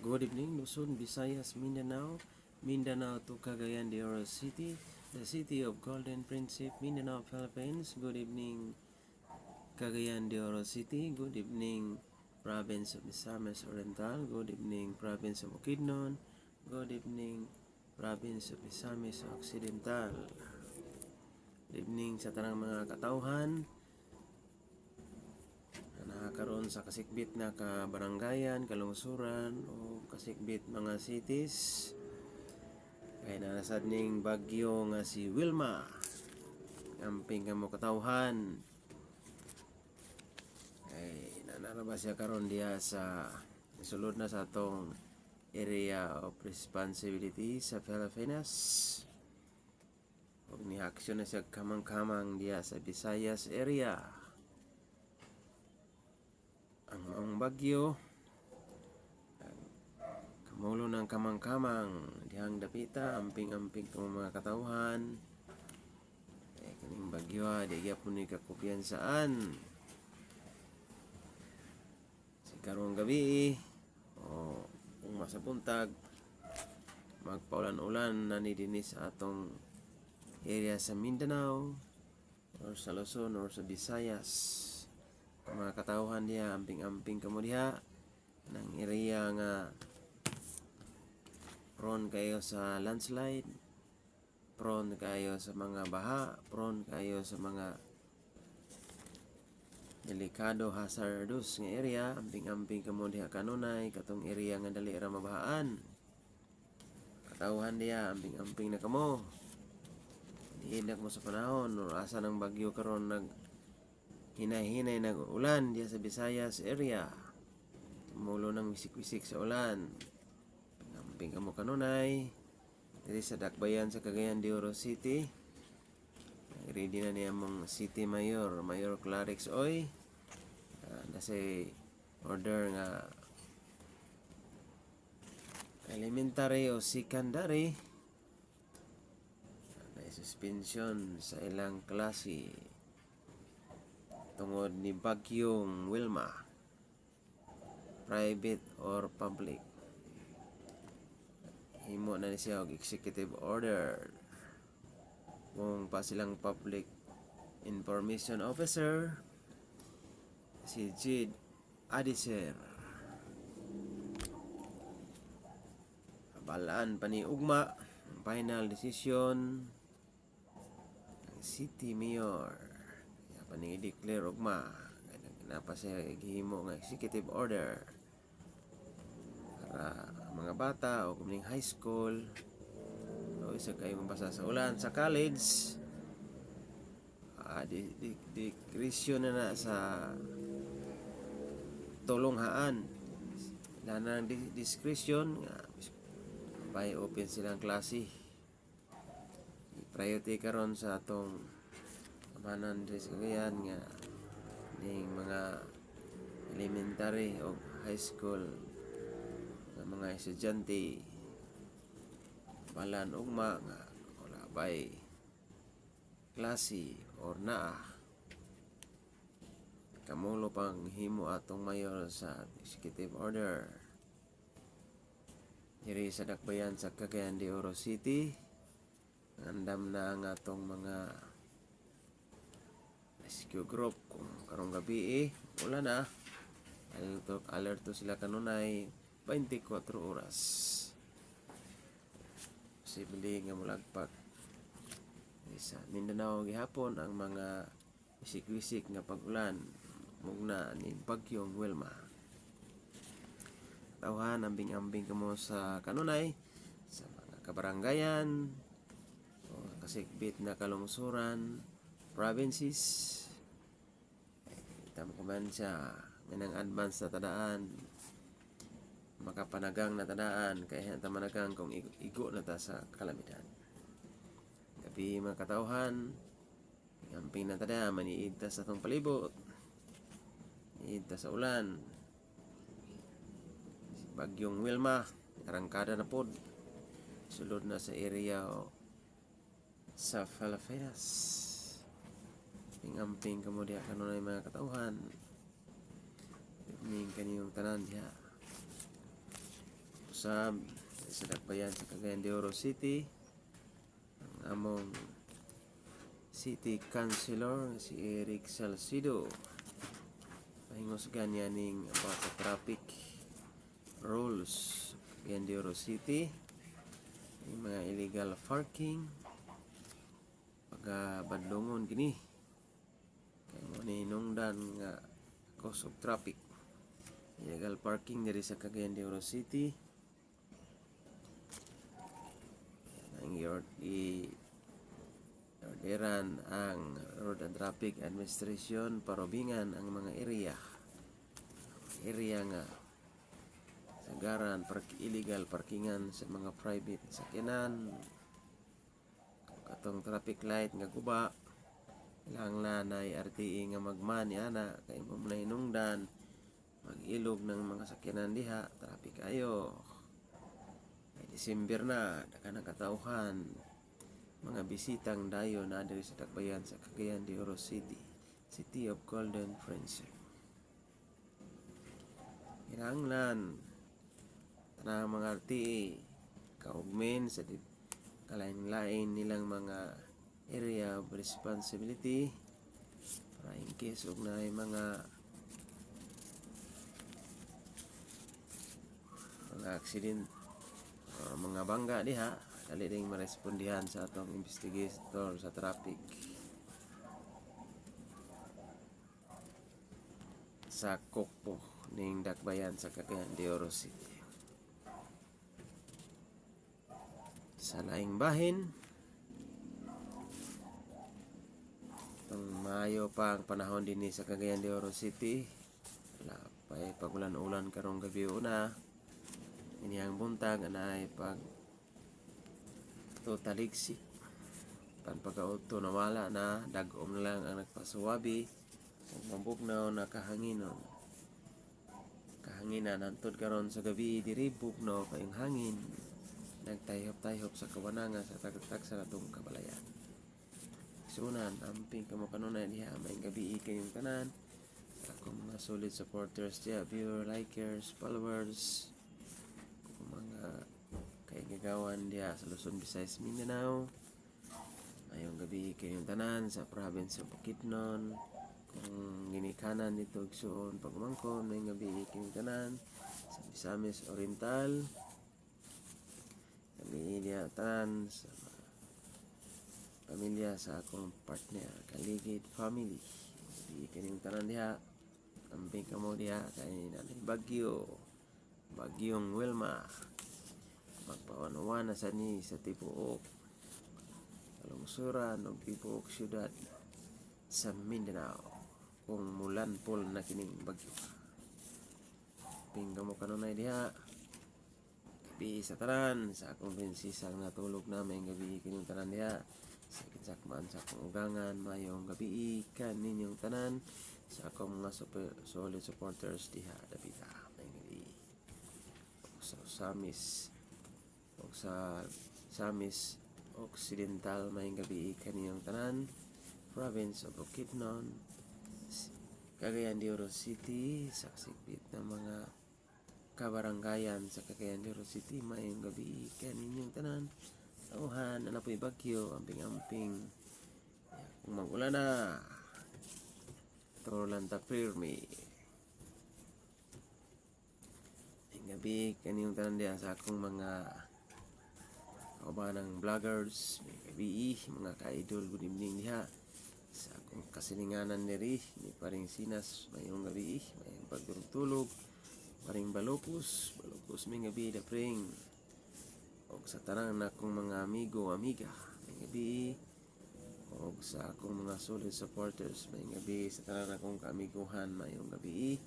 Good evening, Luzon, Visayas, Mindanao to Cagayan de Oro City, the city of Golden Principe, Mindanao, Philippines. Good evening, Cagayan de Oro City. Good evening, province of Misamis Oriental. Good evening, province of Bukidnon. Good evening, province of Misamis Occidental. Good evening sa tanang mga katauhan nakakaroon sa kasikbit na kabaranggayan, kalungsuran o kasikbit mga cities. Kaya nasad ning bagyo nga si Wilma. Amping kamo katauhan. Ay nanarabas siya karon diya sa sulod na sa atong area of responsibility sa Pilipinas. Ug ni aksyon na siya kamang-kamang diya sa Visayas area. Ang bagyo kamulo ng kamang-kamang dihang dapita amping-amping kamo mga katawhan kaning bagyo di gyapon ni kakumpiyansaan si karong gabi o kung masabuntag magpaulan-ulan na ni dinis sa atong area sa Mindanao or sa Luzon or sa Visayas. Mga katauhan diya amping-amping kamo diha ng area nga prone kayo sa landslide, prone kayo sa mga baha, prone kayo sa mga delikado hazardous nga area. Amping-amping kamo diha kanunay katong area nga dali ra mabahaan. Katauhan diya amping-amping na kamo. Diindak mo sa panahon o asa ng bagyo karon hinay-hinay nag-ulan diya sa Visayas area. Mulo ng wisik-wisik sa ulan. Amping kamo kanunay diri sa dakbayan sa Cagayan de Oro City. Ready na niya mong City Mayor Clarix Oy. Nasa order nga elementary o secondary na suspension sa ilang klase tungod ni bagyong Wilma, private or public. Himo na ni siya og executive order kung pa silang public information officer si Jid Adiser balaan pa ni ugma ang final decision ng city mayor paning i-declare ugma napa siya gihimo nga executive order para mga bata o kuming high school o isa kayo mabasa sa ulan sa college discretion na sa tulonghaan na ng discretion nga by open silang klase priority karon sa atong manan diri sa Cagayan nga ning mga elementary o high school nga mga estudyante balan ugma nga wala bay klase or naa kamulo pang himo atong mayor sa executive order diri sa dakbayan sa Cagayan de Oro City. Andam na ang atong mga rescue group kung karong gabi wala na alerto sila kanunay 24 oras posible nga mulagpak sa Mindanao gihapon ang mga wisik-wisik nga pag-ulan mugna ni bagyong Wilma. Tawhan ambing-ambing kamo sa kanunay sa mga kabaranggayan o kasikbit na kalungsuran provinces. Tama kuman siya ng advance na tadaan makapanagang na tadaan kaya tamanagang kung igo na ta sa kalamidad. Gabi mga katauhan amping na tada maniid ta sa atong palibot maniid ta sa ulan bagyong Wilma arangkada na pod sulod na sa area sa Pilipinas. Amping kamo diha kanunay mga katauhan ning kaniyong tanan diha usab sa dakbayan sa Cagayan de Oro City ang among City Councilor si Eric Salcido. Pahingos ganyan ning about sa traffic rules sa Cagayan de Oro City, yung mga illegal parking, pagabadlongon kini kay mo ni hinungdan nga cause of traffic. Illegal parking diri sa Cagayan de Oro City. Ang orderan ang Road and Traffic Administration parubingan ang mga area nga sagaran illegal parkingan sa mga private sakyanan. Katong traffic light nga guba ilang lanay RTE nga magmani ana kay mo na hinungdan mag-ilog ng mga sakyanan diha, traffic ayo. Ay December na, daka ng katauhan, mga bisitang dayo na diri sa dakbayan sa Cagayan de Oro City, City of Golden Friendship. Kinahanglan tanang mga RTE kaugmen sa kalain-lain nilang mga area of responsibility para in case og naay mga accident o mga bangga diha, dali ding marespondihan sa atong investigator sa traffic sa Kokpo ning dakbayan sa Cagayan de Oro City. Sa laing bahin, itong Mayo pa ang panahon din sa Cagayan de Oro City. Wala pa pagulan-ulan karong gabi una. Ini ang buntag na ay pag totaliksi pan pagka-auto na wala na dagom na lang ang nagpasuwabi ug mabugnaw na kahanginan hantod karon sa gabi diri bugnaw kayong hangin nagtayhop-tayhop sa kawananga sa tagtag sa atong kabalayan. Sunan amping kamo kanunay diha may gabi kayong tanan akong mga solid supporters diha, viewer, likers, followers, mga kaigagawan diha sa Luzon, Visayas, Mindanao. Mayong gabi kayong tanan sa province of Bukidnon. Kung ginikanan dito igsuon pagmangkon, may gabi kayong tanan sa Misamis Oriental. Gabi diha tanan sa pamilya sa akong partner, Kaligid family. Gabi kayong tanan diha. Amping kamo diha kay nanay Bagyong Wilma. Magpawan-wan na sa ni sa Tibuok, kalungsuran ng Tibuok syudad sa Mindanao kung mulan pol na kining bagyo. Pingga mo kanunay diha gabi sa tanan sa akong prinsesang natulog na may gabi kining tanan diha sa kinsakman sa akong ugangan. Mayong gabi kan ninyong tanan sa akong mga solid supporters diha dapita may gabi sa Samis Occidental may gabi kaniyang tanan province of Bukidnon, Cagayan de Oro City, sa sikbit ng mga kabaranggayan sa Cagayan de Oro City mayong gabi kaninyong tanan. Tauhan na po'y bagyo amping-amping kung mag-ulan na trolan ta firme gabi kaniyong tanan diya sa akong mga kaubanang vloggers may gabi mga ka-idol. Good evening diha sa akong kasilinganan diri ni Paring Sinas mayong gabi mayong bagong tulog Paring Balopos may gabi dapring og sa tanang na akong mga amigo amiga may gabi og sa akong mga solid supporters may gabi sa tanang akong kaamiguhan mayong gabi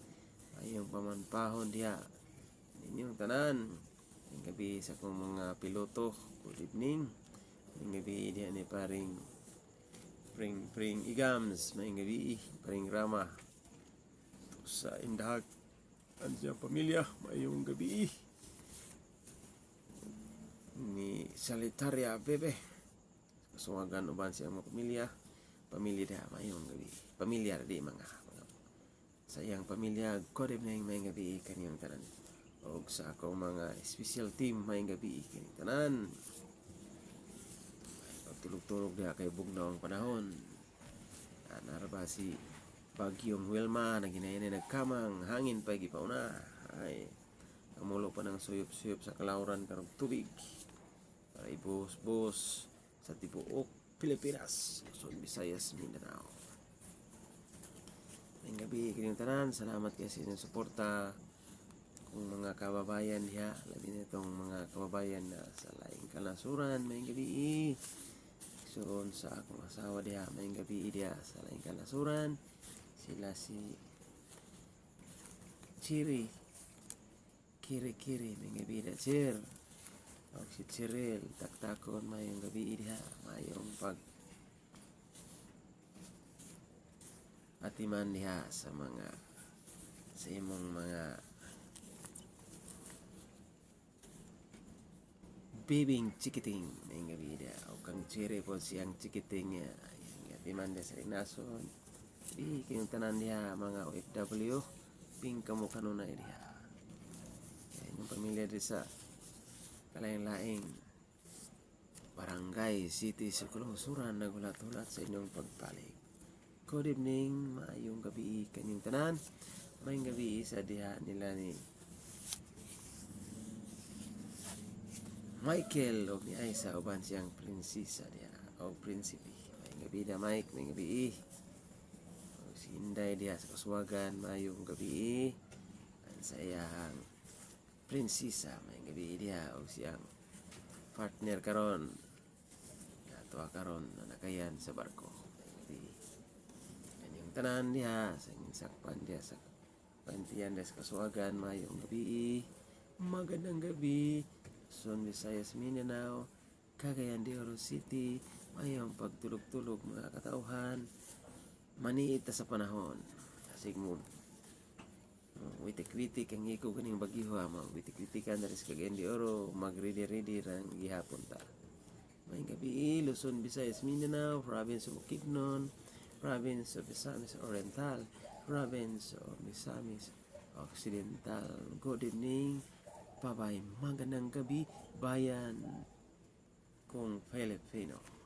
mayong pamanpahon diha ninyong tanan. May gabi sa akong mga piloto, good evening. May gabi diha ni Paring Igams, may gabi Paring Rama sa Indahag ang siyang pamilya mayong gabi ni Salitaria Bebe kasungagan uban siyang mga pamilya diha mayong gabi pamilya di mga sa iyang pamilya. Good evening may gabi kaniyong tanan. o sa akong mga special team mayong gabi kining tanan. Pagtulog-tulog diha kay bugnaw ang panahon. Naraba si Bagyong Wilma na ginayanay nagkamang hangin pa gipauna. Ay kamulo pa ng suyop-suyop sa kalauran karong tubig para ibuhos-buhos sa tibuok Pilipinas, Luzon, Visayas, Mindanao. Mayong gabi kining tanan. Salamat kayo sa inyong suporta kung mga kababayan diha, labi na itong mga kababayan na sa laing kanasuran. Mayong gabi igsoon sa akong asawa diha, mayong gabi diha sa laing kanasuran. Sila si Chiri Kiri mayong gabi diha Chir o si Chiril taktakon mayong gabi diha, mayong pag atiman diha sa imong mga bibing chikiting mayong gabi diha o kang Chiri po siyang chikiting niya atiman diha sa Ignason. Di kayong tanan diha mga OFW ping kamo kanunay diha. Yung pamilya diha sa kalaing-laing barangay, city, sa Kulusuran, nagulat-hulat sa inyong pagpalig. Good evening, maayong gabi kanyang tanan. Mayong gabi sa diha nila ni Michael o ni Aisa uban siyang prinsesa diha o prinsipe. Mayong gabi na Mike, mayong gabi. O si Inday diha sa Kasuwagan, mayong gabi. Ang sayang prinsesa, mayong gabi diha o siyang partner karon. Natuwa karon na nakayan sa barko. Mayong gabi. Kanyang tanan diha sa sakpan diha sa Pantian diha sa Kasuwagan, mayong gabi. Magandang gabi. Luzon, Visayas, Mindanao, Cagayan de Oro City, mayong pagtulog-tulog mga katauhan, maniit sa panahon. Sigmund, witik-witik ang iko kaning bagyo ha, witik-witikan na rin sa Cagayan de Oro, mag-ready-ready rang gihapon ta. Mayong gabi, Luzon, Visayas, Mindanao, Province of Bukidnon, Province of Misamis Oriental, Province of Misamis Occidental. Good evening. Bye-bye. Magandang gabi, bayan kong Filipino.